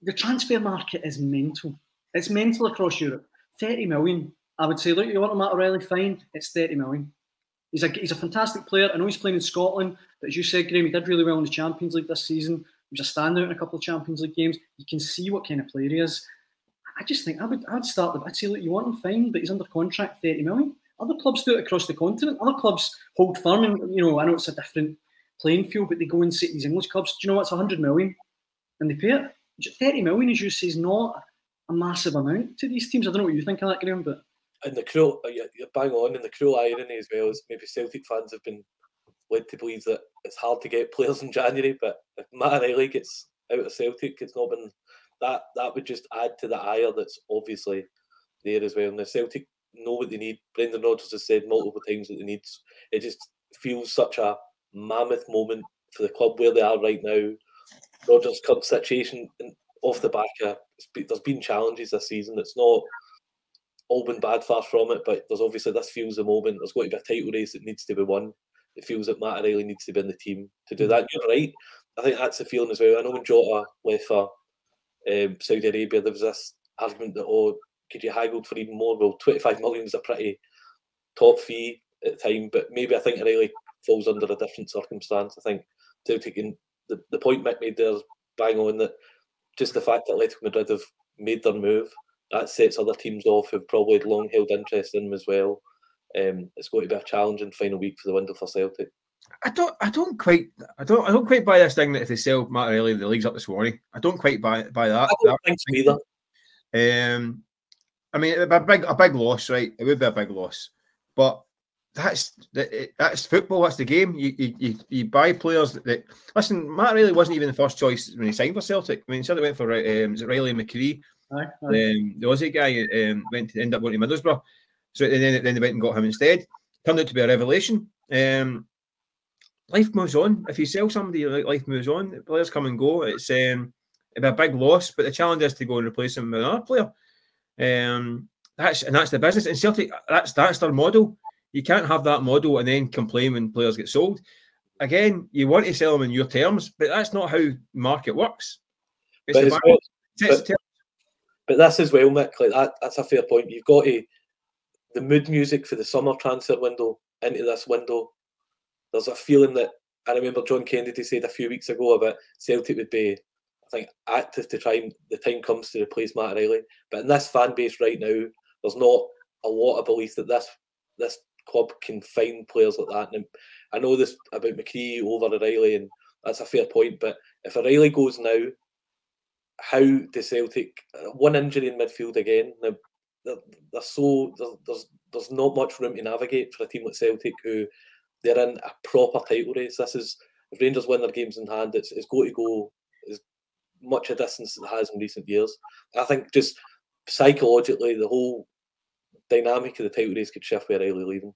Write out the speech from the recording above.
the transfer market is mental. It's mental across Europe. 30 million. I would say, look, you want Matt O'Reilly, fine. It's 30 million. He's a fantastic player. I know he's playing in Scotland, but as you said, Graeme, he did really well in the Champions League this season. He was a standout in a couple of Champions League games. You can see what kind of player he is. I just think I'd start. I'd say, look, you want him, fine, but he's under contract, 30 million. Other clubs do it across the continent. Other clubs hold firm, and I know it's a different playing field, but they go and say these English clubs, do you know what's 100 million, and they pay it. 30 million, as you say, is not a massive amount to these teams. I don't know what you think of that, Graeme, but. And the cruel, you're bang on, and the cruel irony as well is maybe Celtic fans have been led to believe that it's hard to get players in January, but if Matt O'Reilly gets out of Celtic, it's not been that would just add to the ire that's obviously there as well. And the Celtic know what they need. Brendan Rodgers has said multiple times that they need. It just feels such a mammoth moment for the club where they are right now. Rodgers' current situation, off the back of, there's been challenges this season. It's not all been bad, far from it, but there's obviously, this feels the moment. There's got to be a title race that needs to be won. It feels that Matt O'Reilly needs to be in the team to do that. You're right. I think that's the feeling as well. I know when Jota left for Saudi Arabia, there was this argument that, could you haggle for even more? Well, 25 million was a pretty top fee at the time, but maybe I think O'Reilly falls under a different circumstance. I think Celtic, the point Mick made there is bang on, that just the fact that Atletico Madrid have made their move, that sets other teams off who've probably had long held interest in them as well. It's going to be a challenging final week for the window for Celtic. I don't quite buy this thing that if they sell Matt O'Reilly, the league's up this morning. I don't quite buy that. I don't think so either. I mean, it'd be a big loss, right? It would be a big loss, but that's football. That's the game. You buy players that listen. Matt O'Reilly wasn't even the first choice when he signed for Celtic. I mean, Celtic went for was it Riley McCree? Aye. The Aussie guy ended up going to Middlesbrough, so then they went and got him instead. Turned out to be a revelation. Life moves on. If you sell somebody, life moves on. Players come and go. It'd be a big loss, but the challenge is to go and replace him with another player. That's the business. And Celtic, that's their model. You can't have that model and then complain when players get sold. Again, you want to sell them in your terms, but that's not how the market works. But this as well, Mick, like that's a fair point. You've got the mood music for the summer transfer window into this window. There's a feeling that, I remember John Kennedy said a few weeks ago about Celtic would be, I think, active to try and the time comes to replace Matt O'Reilly. But in this fan base right now, there's not a lot of belief that this club can find players like that. And I know this about McCree over O'Reilly, and that's a fair point. But if O'Reilly goes now, how does Celtic, one injury in midfield again? Now, there's not much room to navigate for a team like Celtic, who they're in a proper title race. This is, if Rangers win their games in hand, it's going to go as much a distance as it has in recent years. I think just psychologically, the whole dynamic of the title race could shift with O'Reilly leaving.